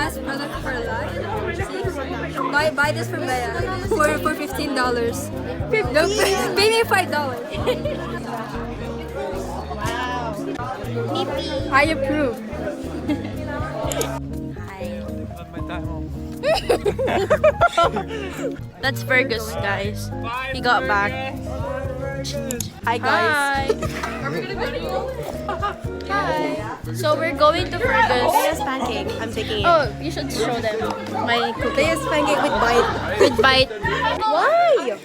best product for life. Buy this from Bea for $15. Pay me $5. I approve. That's Fergus, guys. He got back. Hi, guys. Are we gonna go to you? Hi. So we're going to Fergus. Yes, pancake. I'm taking it. Oh, you should show them my cookie. Yes, pancake with bite. With bite. Why?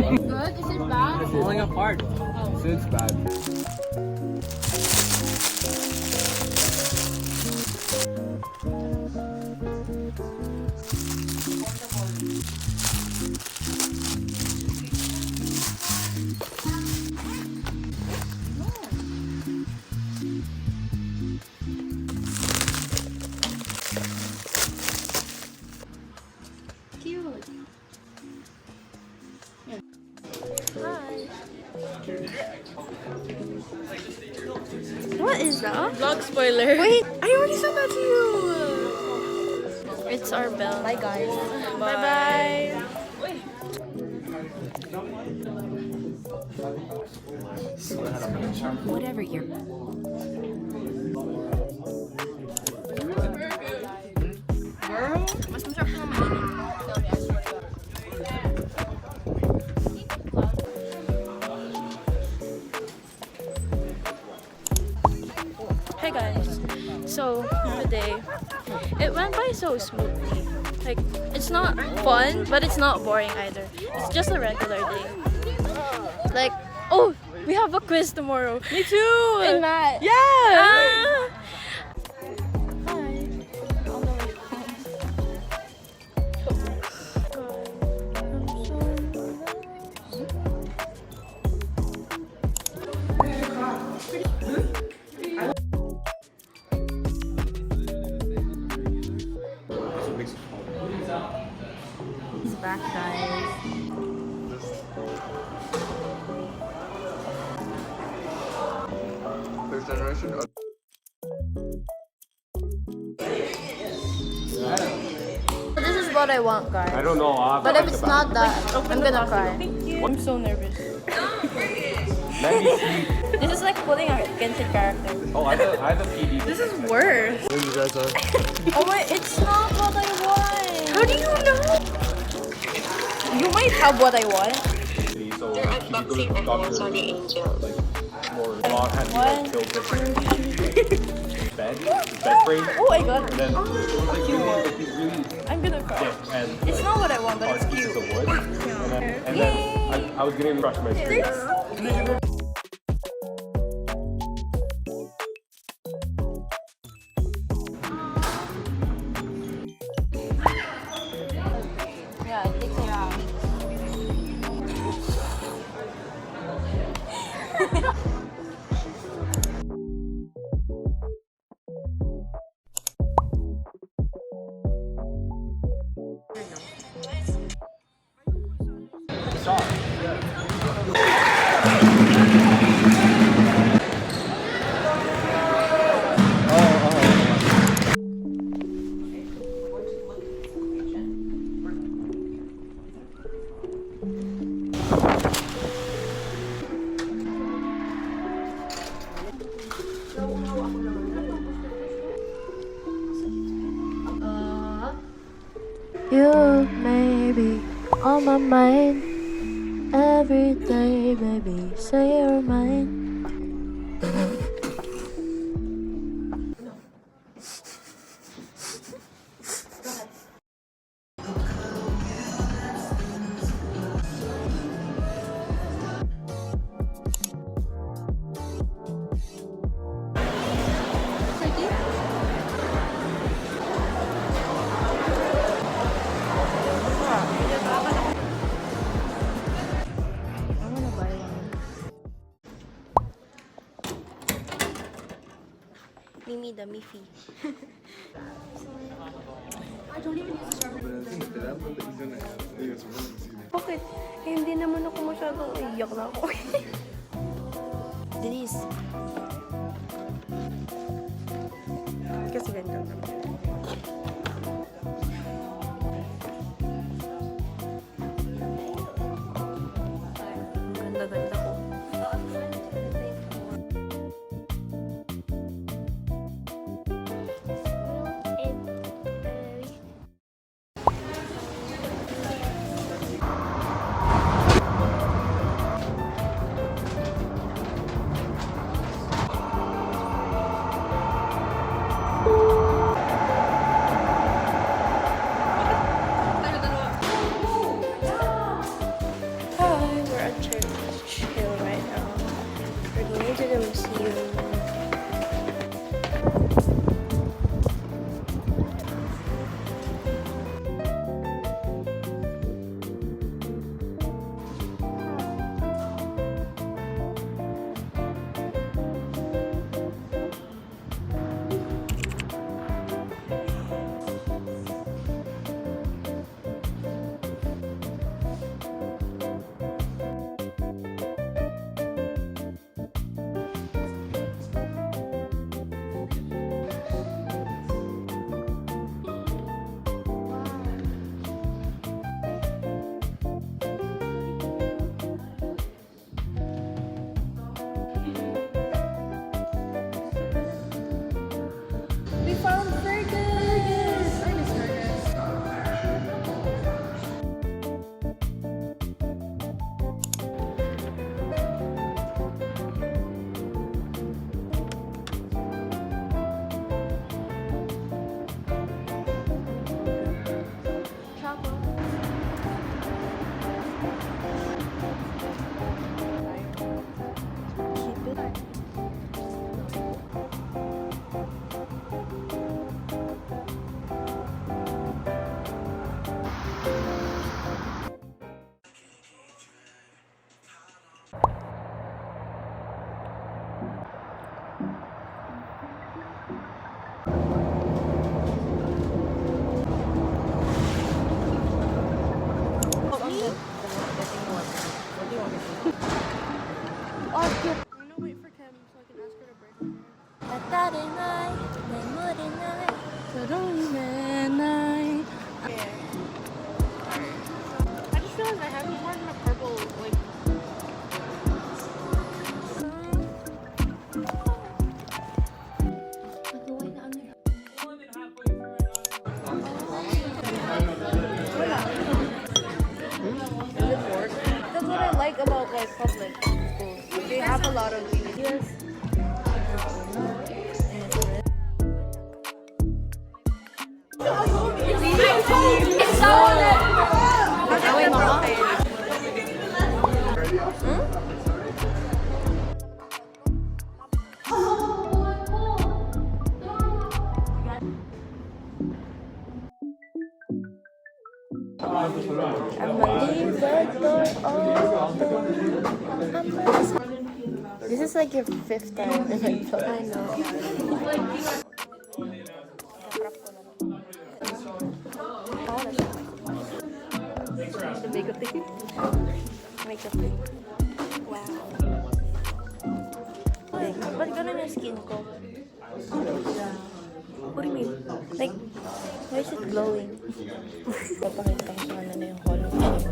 Good? Is it bad? It's falling apart. It's bad. Cute. What is that? Vlog spoiler. Wait, I already said that to you. It's our bell. Bye, guys. Bye bye. Whatever you're. Mas masarap na mainit. Hey guys, so today it went by so smoothly. Like, it's not fun, but it's not boring either. It's just a regular day. Like, oh, we have a quiz tomorrow. Me too. In math. Yeah. Ah. Hi. He's back, guys. First generation. This is what I want, guys. I don't know. But if it's not that, I'm gonna cry. I'm so nervous. Let me see. This is like putting a Genshin character. Oh, I have a PD. This is worse. There you guys are. Oh wait, it's not what I want. How do you know? You might have what I want. So unboxing and also the angels. Like more raw had One, built different bed frame. Oh, I got And it. then it was like these really I'm gonna cry. thick and It's not what I want, but hard it's pieces cute. of wood. And then I was getting brush my teeth. Yeah, it takes a while. You may be on my mind every day, baby. Say you're mine. Mimi the Miffy. Bakit? Eh, hindi naman ako masyadong iyak na ako. Denise. Kasi ganito naman. Ganda-ganda ko. Hi, we're at Church Hill right now. We're going to the museum. We found Fergus! I miss Fergus. I just realized I haven't worn a purple, like, that's what I like about like public schools. They have a lot of these. Yes. This is like your 5th time in my vlog. I know. The makeup thing. Makeup thing. Wow. Ba't ganun yung skin ko? What do you mean? Like, why is it glowing? Papakita ko sa na yung Hall of Shame.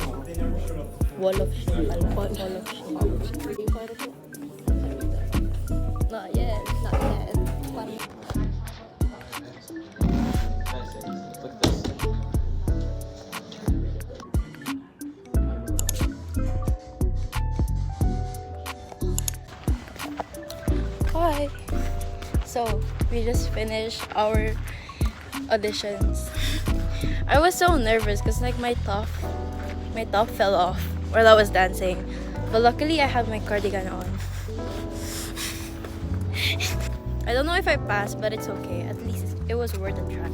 Wall of Shame. Hall of Shame. Not yet. Not yet. Hi. So, we just finished our auditions. I was so nervous because like my top fell off while I was dancing. But luckily I have my cardigan on. I don't know if I passed, but it's okay. At least it was worth a try.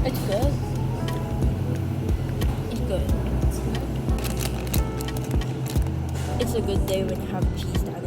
It's good. It's good. it's a good day when you have cheese sandwich.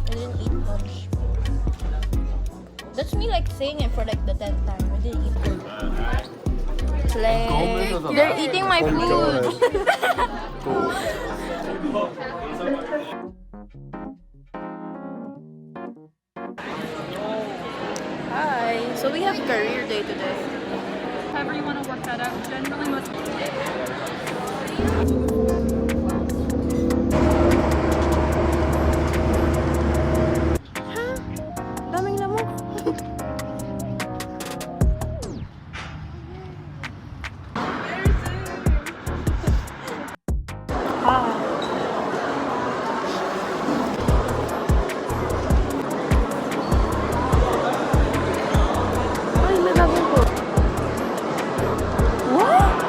I didn't eat lunch. That's me like saying it for like the 10th time. I didn't eat food. Like, they're eating my food. Hi. So we have career day today. However you want to work that out, generally most Daming lamok. Ay, may bagong po. What?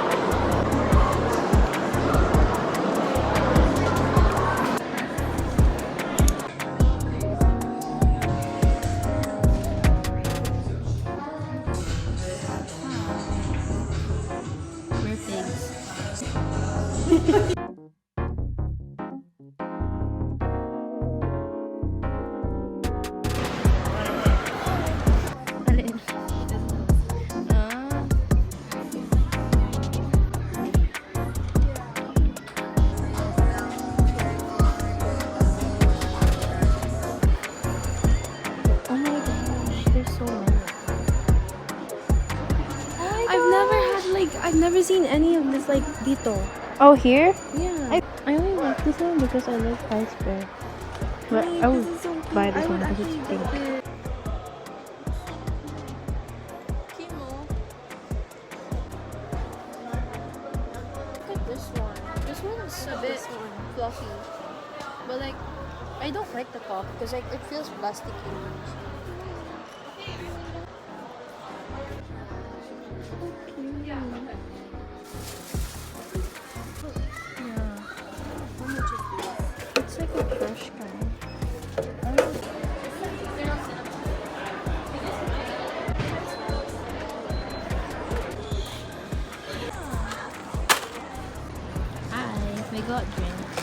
We're pigs. Alin? Ah. Oh my gosh, there's so many. I've never seen any of this like dito. Oh, here? Yeah. I only like this one because I like ice cream. But I would This is so cute. buy this I one would because it's actually pink. get this. Look at this one. This one is a bit fluffy. But like, I don't like the top because like it feels plasticky. Yeah. It's like a crush kind. Hi, we got drinks.